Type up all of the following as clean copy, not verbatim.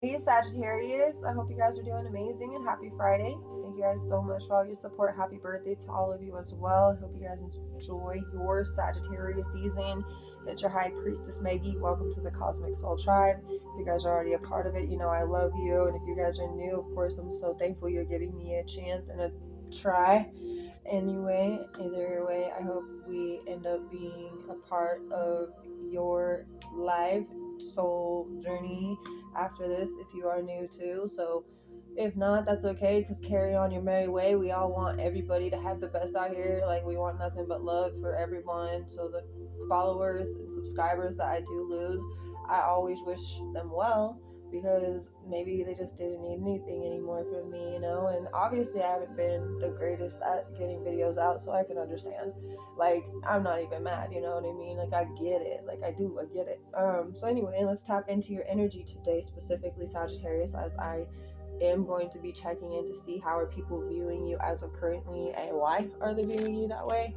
Hey Sagittarius, I hope you guys are doing amazing and happy Friday. Thank you guys so much for all your support. Happy birthday to all of you as well. I hope you guys enjoy your Sagittarius season. It's your High Priestess Maggie. Welcome to the Cosmic Soul Tribe. If you guys are already a part of it, you know I love you. And if you guys are new, of course, I'm so thankful you're giving me a chance and a try. Anyway, either way, I hope we end up being a part of your life soul journey after this if you are new too. So if not, that's okay, because carry on your merry way. We all want everybody to have the best out here. Like, we want nothing but love for everyone. So the followers and subscribers that I do lose, I always wish them well, because maybe they just didn't need anything anymore from me, you know. And obviously I haven't been the greatest at getting videos out, so I can understand. Like, I'm not even mad, you know what I mean? Like, I get it. Like, I get it. So anyway, let's tap into your energy today, specifically Sagittarius, as I am going to be checking in to see how are people viewing you as of currently, and why are they viewing you that way.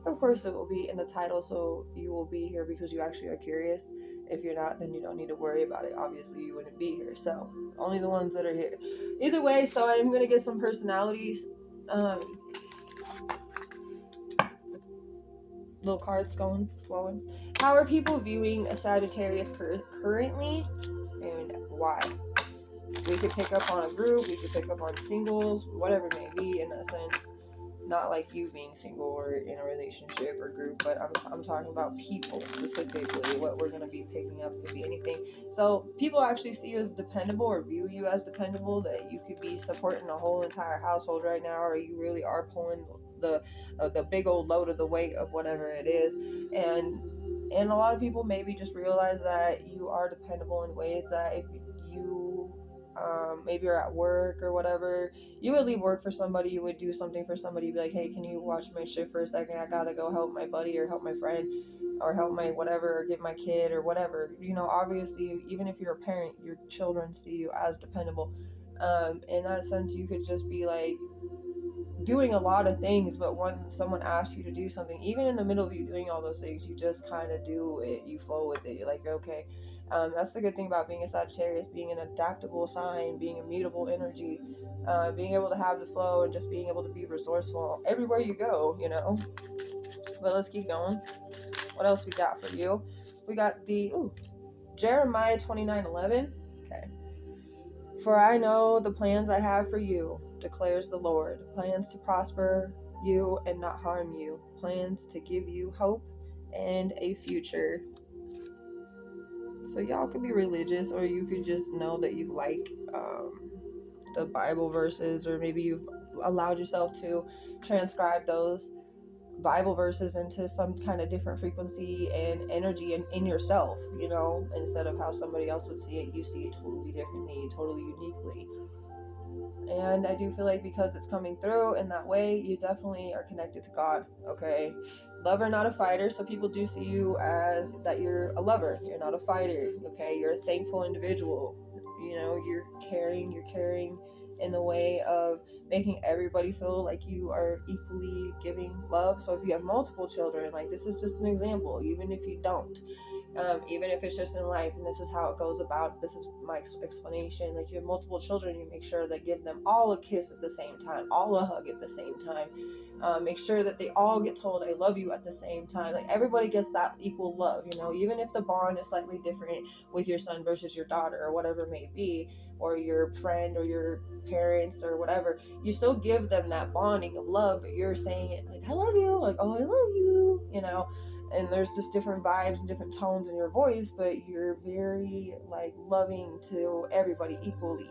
Of course, it will be in the title, so you will be here because you actually are curious. If you're not, then you don't need to worry about it. Obviously, you wouldn't be here. So, only the ones that are here. Either way, so I'm going to get some personalities. Little cards going, flowing. How are people viewing a Sagittarius currently, and why? We could pick up on a group, we could pick up on singles, whatever it may be in that sense. Not like you being single or in a relationship or group, but I'm talking about people specifically. What we're going to be picking up could be anything. So people actually see you as dependable, or view you as dependable, that you could be supporting a whole entire household right now, or you really are pulling the big old load of the weight of whatever it is. And a lot of people maybe just realize that you are dependable in ways that if you maybe you're at work or whatever, you would leave work for somebody, you would do something for somebody, be like, hey, can you watch my shift for a second? I gotta go help my buddy or help my friend or help my whatever, or get my kid or whatever. You know, obviously, even if you're a parent, your children see you as dependable. In that sense, you could just be like doing a lot of things, but when someone asks you to do something, even in the middle of you doing all those things, you just kind of do it, you flow with it, you're like, okay. That's the good thing about being a Sagittarius, being an adaptable sign, being a mutable energy, being able to have the flow and just being able to be resourceful everywhere you go, you know. But let's keep going. What else we got for you? We got the Jeremiah 29:11. Okay. For I know the plans I have for you, declares the Lord, plans to prosper you and not harm you, plans to give you hope and a future. So y'all could be religious, or you could just know that you like the Bible verses, or maybe you've allowed yourself to transcribe those Bible verses into some kind of different frequency and energy in yourself, you know, instead of how somebody else would see it, you see it totally differently, totally uniquely. And I do feel like because it's coming through in that way, you definitely are connected to God, okay? Lover, not a fighter. So people do see you as that you're a lover. You're not a fighter, okay? You're a thankful individual. You know, you're caring in the way of making everybody feel like you are equally giving love. So if you have multiple children, like, this is just an example, even if you don't, even if it's just in life, and this is how it goes about, this is my explanation. Like, you have multiple children, you make sure that give them all a kiss at the same time, all a hug at the same time, make sure that they all get told I love you at the same time. Like, everybody gets that equal love, you know, even if the bond is slightly different with your son versus your daughter or whatever it may be, or your friend or your parents or whatever. You still give them that bonding of love, but you're saying it like, I love you, like, oh, I love you, you know. And there's just different vibes and different tones in your voice, but you're very like loving to everybody equally.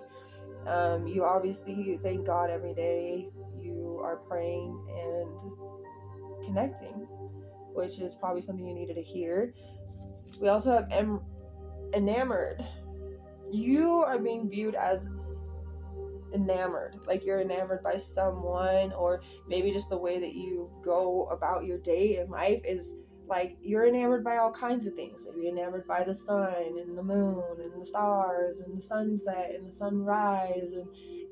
You obviously thank God every day. You are praying and connecting, which is probably something you needed to hear. We also have enamored. You are being viewed as enamored, like you're enamored by someone, or maybe just the way that you go about your day in life is like you're enamored by all kinds of things. Maybe enamored by the sun and the moon and the stars and the sunset and the sunrise,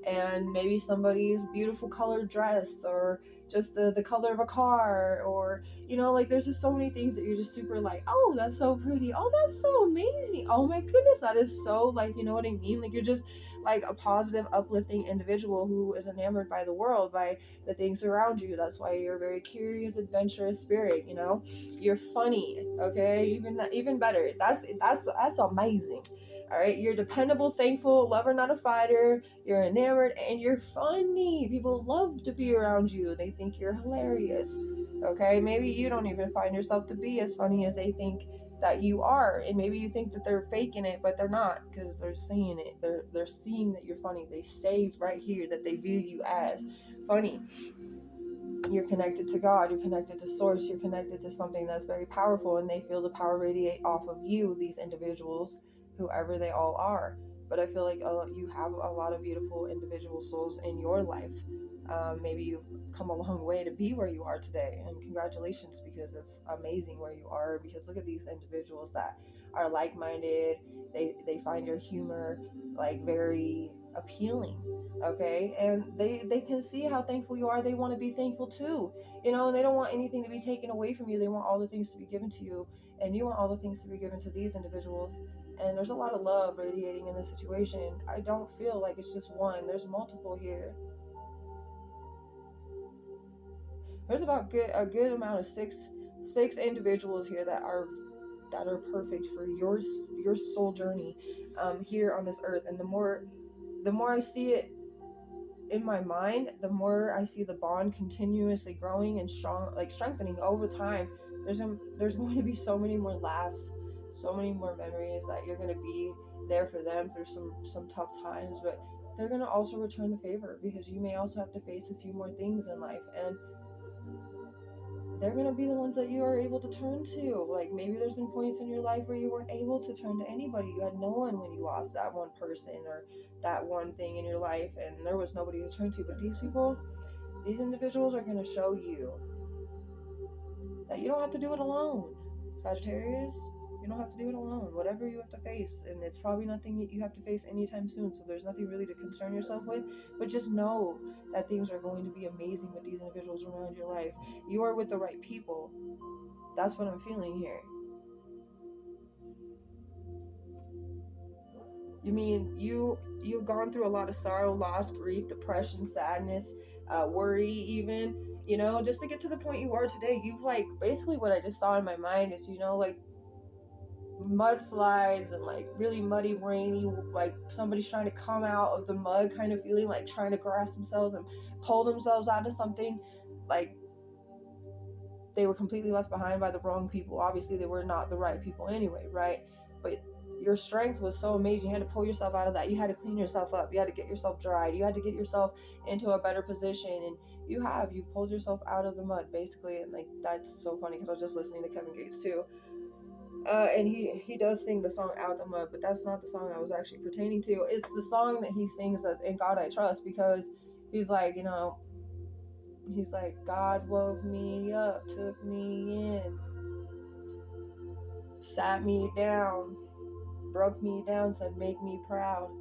and maybe somebody's beautiful colored dress, or just the color of a car, or like there's just so many things that you're just super like, oh, that's so pretty, oh, that's so amazing, oh my goodness, that is so, like, you know what I mean, like you're just like a positive, uplifting individual who is enamored by the world, by the things around you. That's why you're a very curious, adventurous spirit. You're funny. Okay, even better. That's amazing. All right, you're dependable, thankful, lover, not a fighter. You're enamored, and you're funny. People love to be around you. They think you're hilarious. Okay, maybe you don't even find yourself to be as funny as they think that you are, and maybe you think that they're faking it, but they're not, because they're seeing it. They're seeing that you're funny. They say right here that they view you as funny. You're connected to God, you're connected to source, you're connected to something that's very powerful, and they feel the power radiate off of you, these individuals, whoever they all are. But I feel like you have a lot of beautiful individual souls in your life. Maybe you've come a long way to be where you are today, and congratulations, because it's amazing where you are. Because look at these individuals that are like-minded. They find your humor like very appealing. Okay, and they can see how thankful you are. They want to be thankful too, and they don't want anything to be taken away from you. They want all the things to be given to you, and you want all the things to be given to these individuals. And there's a lot of love radiating in this situation. I don't feel like it's just one. There's multiple here. There's about a good amount of six individuals here that are perfect for your soul journey here on this earth. And the more I see it in my mind, the more I see the bond continuously growing and strengthening over time. There's going to be so many more laughs, so many more memories, that you're going to be there for them through some tough times, but they're going to also return the favor, because you may also have to face a few more things in life, and they're going to be the ones that you are able to turn to. Like, maybe there's been points in your life where you weren't able to turn to anybody. You had no one when you lost that one person or that one thing in your life, and there was nobody to turn to. But these individuals are going to show you that you don't have to do it alone. Sagittarius, you don't have to do it alone. Whatever you have to face, and it's probably nothing that you have to face anytime soon, so there's nothing really to concern yourself with, but just know that things are going to be amazing with these individuals around your life. You are with the right people. That's what I'm feeling here. You mean you've gone through a lot of sorrow, loss, grief, depression, sadness, worry, even, just to get to the point you are today. You've, like, basically what I just saw in my mind is, like, mudslides and like really muddy, rainy, like somebody's trying to come out of the mud kind of feeling, like trying to grasp themselves and pull themselves out of something. Like, they were completely left behind by the wrong people. Obviously they were not the right people anyway, right? But your strength was so amazing. You had to pull yourself out of that. You had to clean yourself up. You had to get yourself dried. You had to get yourself into a better position, and you pulled yourself out of the mud, basically. And like, that's so funny, because I was just listening to Kevin Gates too. And he does sing the song Out the Mud, but that's not the song I was actually pertaining to. It's the song that he sings that's In God I Trust, because he's like, he's like, God woke me up, took me in, sat me down, broke me down, said make me proud.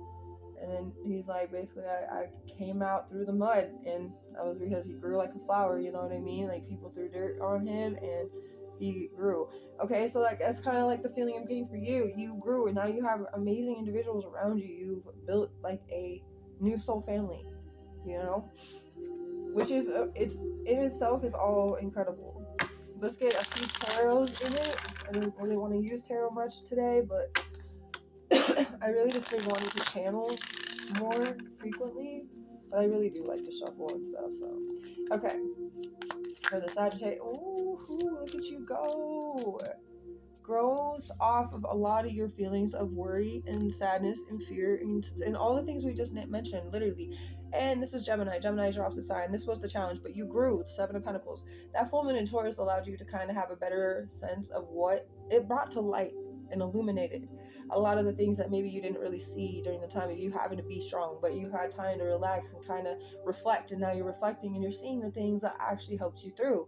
And then he's like, basically, I came out through the mud, and that was because he grew like a flower, you know what I mean? Like, people threw dirt on him, and he grew. Okay, so like, that's kind of like the feeling I'm getting for you. You grew, and now you have amazing individuals around you. You've built like a new soul family, which is it's in itself is all incredible. Let's get a few tarots in it. I don't really want to use tarot much today, but I really just been wanting to channel more frequently, but I really do like to shuffle and stuff. So, okay, for the Sagittarius. Ooh, look at you go! Growth off of a lot of your feelings of worry and sadness and fear and all the things we just mentioned, literally. And this is Gemini. Gemini is your opposite sign. This was the challenge, but you grew. 7 of Pentacles. That full moon in Taurus allowed you to kind of have a better sense of what it brought to light and illuminated a lot of the things that maybe you didn't really see during the time of you having to be strong, but you had time to relax and kind of reflect, and now you're reflecting and you're seeing the things that actually helped you through.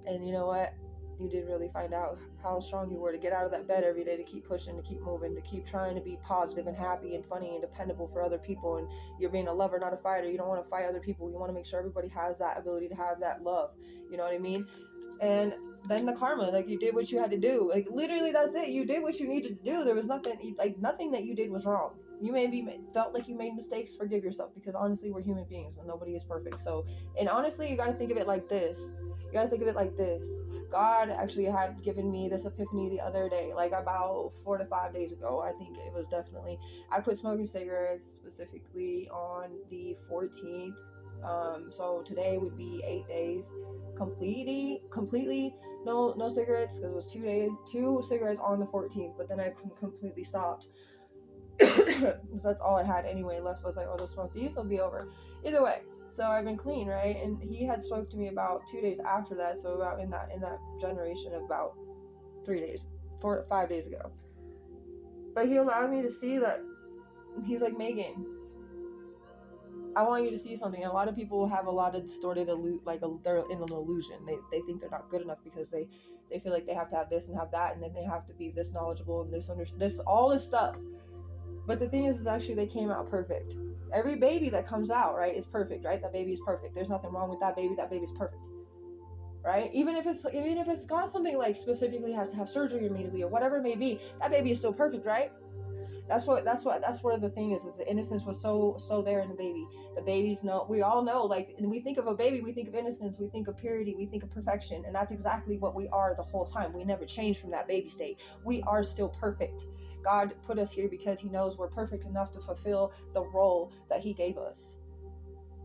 And you know what? you did really find out how strong you were to get out of that bed every day, to keep pushing, to keep moving, to keep trying to be positive and happy and funny and dependable for other people. And you're being a lover, not a fighter. You don't want to fight other people. You want to make sure everybody has that ability to have that love. You know what I mean? And then the karma, like, you did what you had to do. Like, literally, that's it. You did what you needed to do. There was nothing, like, nothing that you did was wrong. You maybe felt like you made mistakes. Forgive yourself, because honestly, we're human beings and nobody is perfect. So, and honestly, you got to think of it like this. God actually had given me this epiphany the other day, like about 4 to 5 days ago. I think it was definitely, I quit smoking cigarettes specifically on the 14th. So today would be 8 days completely no cigarettes, because it was 2 days, 2 cigarettes on the 14th, but then I completely stopped. Because that's all I had anyway left. So I was like, oh, just smoke these, they'll be over. Either way, so I've been clean, right? And he had spoke to me about 2 days after that, so about in that generation of about 3 days, 5 days ago. But he allowed me to see that. He's like, Megan, I want you to see something. And a lot of people have a lot of distorted they're in an illusion. They think they're not good enough because they feel like they have to have this and have that, and then they have to be this knowledgeable and this all this stuff. But the thing is actually they came out perfect. Every baby that comes out, right, is perfect, right? That baby is perfect. There's nothing wrong with that baby. That baby's perfect, right? Even if it's got something like specifically has to have surgery immediately or whatever it may be, that baby is still perfect, right? That's where the thing is the innocence was so there in the baby. The babies know, we all know, like, and we think of a baby, we think of innocence, we think of purity, we think of perfection, and that's exactly what we are the whole time. We never change from that baby state. We are still perfect. God put us here because he knows we're perfect enough to fulfill the role that he gave us.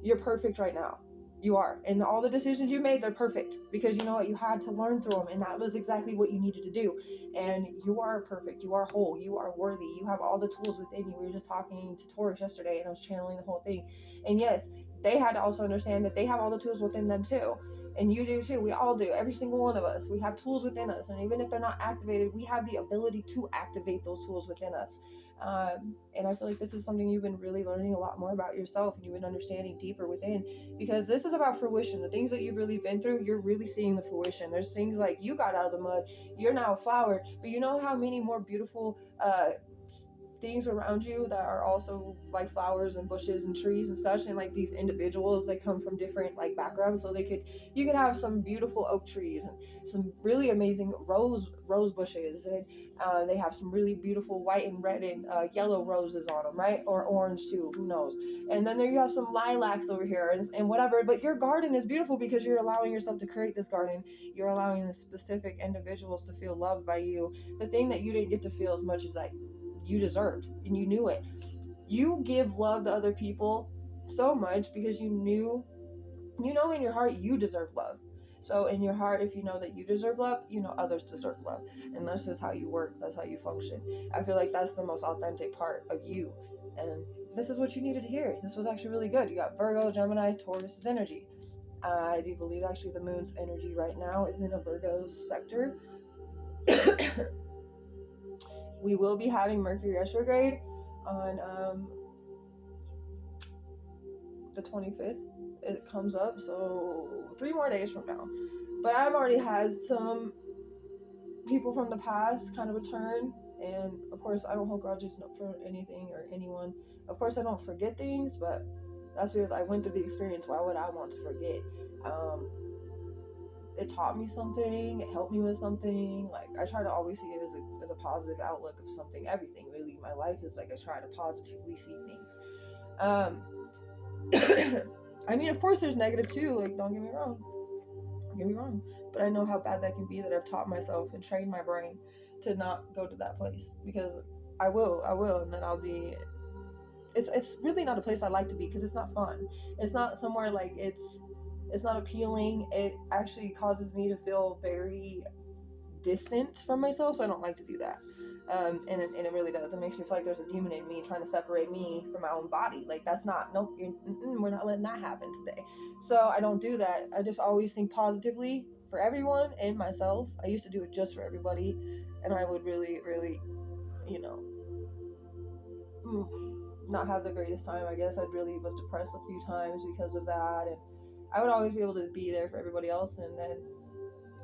You're perfect right now. You are. And all the decisions you made, they're perfect. Because you know what? You had to learn through them. And that was exactly what you needed to do. And you are perfect. You are whole. You are worthy. You have all the tools within you. We were just talking to Taurus yesterday, and I was channeling the whole thing. And yes, they had to also understand that they have all the tools within them too. And you do too. We all do. Every single one of us. We have tools within us. And even if they're not activated, we have the ability to activate those tools within us. And I feel like this is something you've been really learning a lot more about yourself, and you've been understanding deeper within, because this is about fruition. The things that you've really been through, you're really seeing the fruition. There's things like you got out of the mud, you're now a flower, but you know how many more beautiful things around you that are also like flowers and bushes and trees and such, and like these individuals, they come from different like backgrounds, so you could have some beautiful oak trees and some really amazing rose bushes, and they have some really beautiful white and red and yellow roses on them, right? Or orange too, who knows? And then there you have some lilacs over here and whatever. But your garden is beautiful because you're allowing yourself to create this garden. You're allowing the specific individuals to feel loved by you. The thing that you didn't get to feel as much as like you deserved, and you knew it. You give love to other people so much because you know in your heart you deserve love. So in your heart, if you know that you deserve love, you know others deserve love. And that's just how you work. That's how you function. I feel like that's the most authentic part of you. And this is what you needed to hear. This was actually really good. You got Virgo, Gemini, Taurus's energy. I do believe actually the moon's energy right now is in a Virgo sector. We will be having Mercury retrograde on the 25th. It comes up, so 3 more days from now. But I've already had some people from the past kind of return, and of course I don't hold grudges for anything or anyone. Of course I don't forget things, but that's because I went through the experience. Why would I want to forget? It taught me something, it helped me with something. Like, I try to always see it as a positive outlook of something. Everything really, my life is like I try to positively see things. I mean, of course there's negative too, like, don't get me wrong, but I know how bad that can be, that I've taught myself and trained my brain to not go to that place, because I will, and then I'll be, it's really not a place I like to be, because it's not fun. It's not somewhere like it's not appealing. It actually causes me to feel very distant from myself, so I don't like to do that. And it really does. It makes me feel like there's a demon in me trying to separate me from my own body. Like, that's not, nope, we're not letting that happen today. So I don't do that. I just always think positively for everyone and myself. I used to do it just for everybody, and I would really, really, not have the greatest time. I guess I really was depressed a few times because of that, and I would always be able to be there for everybody else, and then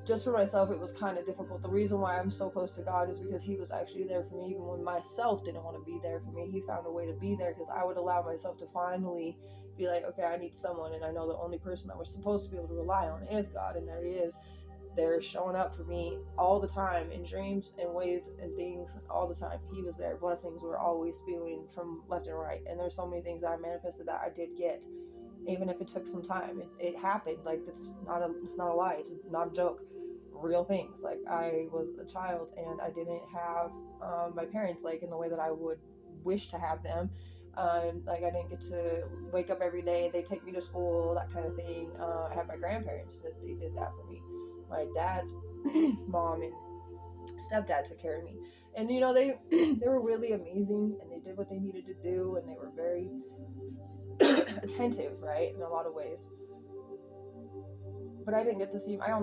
just for myself, it was kind of difficult. The reason why I'm so close to God is because he was actually there for me even when myself didn't want to be there for me. He found a way to be there, because I would allow myself to finally be like, okay, I need someone, and I know the only person that we're supposed to be able to rely on is God, and there he is. They're showing up for me all the time in dreams and ways and things all the time. He was there. Blessings were always spewing from left and right, and there's so many things that I manifested that I did get, even if it took some time. It happened. Like, it's not a lie. It's not a joke. Real things. Like, I was a child and I didn't have my parents like in the way that I would wish to have them. Like, I didn't get to wake up every day. They take me to school, that kind of thing. I had my grandparents that they did that for me. My dad's mom and stepdad took care of me, and they they were really amazing, and they did what they needed to do, and they were very attentive, right, in a lot of ways. But I only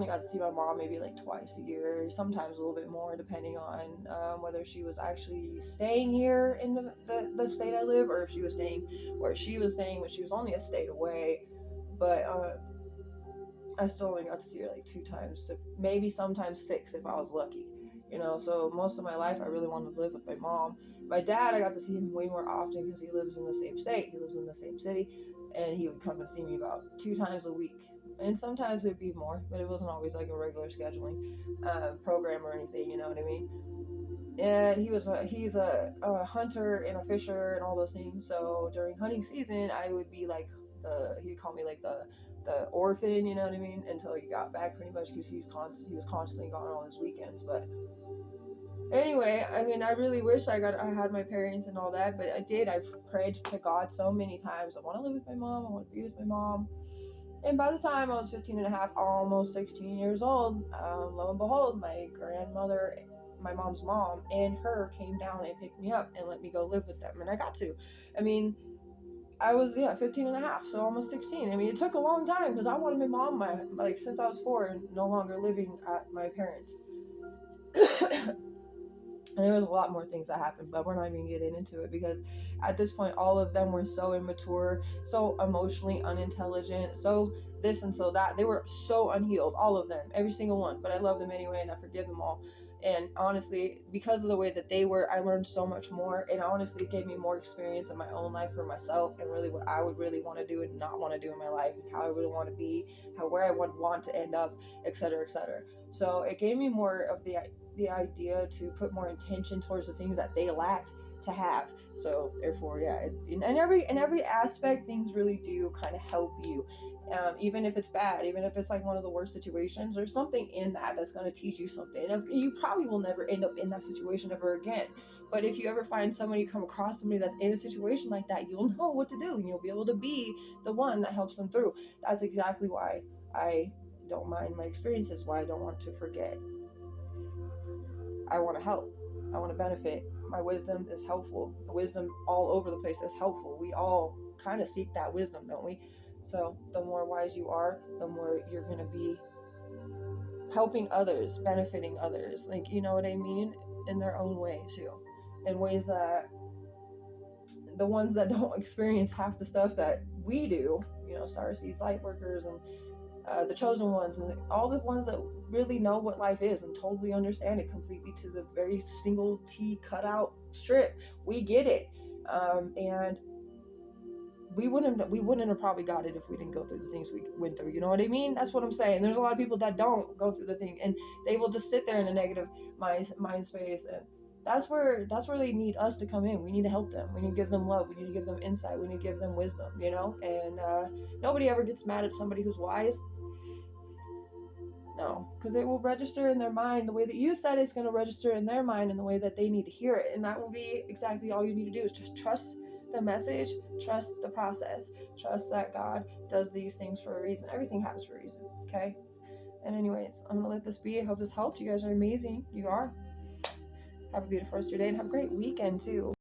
got to see my mom maybe like twice a year, sometimes a little bit more, depending on whether she was actually staying here in the state I live, or if she was staying where she was staying, when she was only a state away. But I still only got to see her like 2 times, maybe sometimes 6 if I was lucky. So most of my life I really wanted to live with my mom. My dad, I got to see him way more often because he lives in the same state, he lives in the same city, and he would come and see me about 2 times a week. And sometimes it'd be more, but it wasn't always like a regular scheduling program or anything, you know what I mean? And he's a hunter and a fisher and all those things. So during hunting season, I would be like he'd call me like the orphan, you know what I mean, until he got back, pretty much, because he was constantly gone on his weekends. But anyway, I mean, I really wish I had my parents and all that, but I've prayed to God so many times. I want to live with my mom, I want to be with my mom. And by the time I was 15 and a half, almost 16 years old, lo and behold, my grandmother, my mom's mom, and her came down and picked me up and let me go live with them. And I got to. I mean, I was 15 and a half, so almost 16. I mean, it took a long time because I wanted my mom since I was 4 and no longer living at my parents'. And there was a lot more things that happened, but we're not even getting into it, because at this point all of them were so immature, so emotionally unintelligent, so this and so that. They were so unhealed, all of them, every single one. But I love them anyway, and I forgive them all. And honestly, because of the way that they were, I learned so much more, and honestly it gave me more experience in my own life for myself, and really what I would really want to do and not want to do in my life, and how I really want to be, where I would want to end up, etc., etc. So it gave me more of the idea to put more intention towards the things that they lacked to have. So therefore, in every aspect, things really do kind of help you, even if it's bad, even if it's like one of the worst situations. There's something in that that's going to teach you something. You probably will never end up in that situation ever again, but if you ever find somebody, you come across somebody that's in a situation like that, you'll know what to do, and you'll be able to be the one that helps them through. That's exactly why I don't mind my experiences, why I don't want to forget. I want to help. I want to benefit. My wisdom is helpful. Wisdom all over the place is helpful. We all kind of seek that wisdom, don't we? So the more wise you are, the more you're going to be helping others, benefiting others. Like, you know what I mean? In their own way too. In ways that the ones that don't experience half the stuff that we do, starseeds, light workers, and the chosen ones, and all the ones that really know what life is and totally understand it completely to the very single T cut out strip. We get it, and we wouldn't have probably got it if we didn't go through the things we went through. You know what I mean? That's what I'm saying. There's a lot of people that don't go through the thing, and they will just sit there in a negative mind space, and that's where they need us to come in. We need to help them. We need to give them love. We need to give them insight. We need to give them wisdom, and nobody ever gets mad at somebody who's wise. No, because it will register in their mind the way that you said it's going to register in their mind in the way that they need to hear it. And that will be exactly all you need to do, is just trust the message, trust the process, trust that God does these things for a reason. Everything happens for a reason, okay? And anyways, I'm going to let this be. I hope this helped. You guys are amazing. You are. Have a beautiful rest of your day, and have a great weekend too.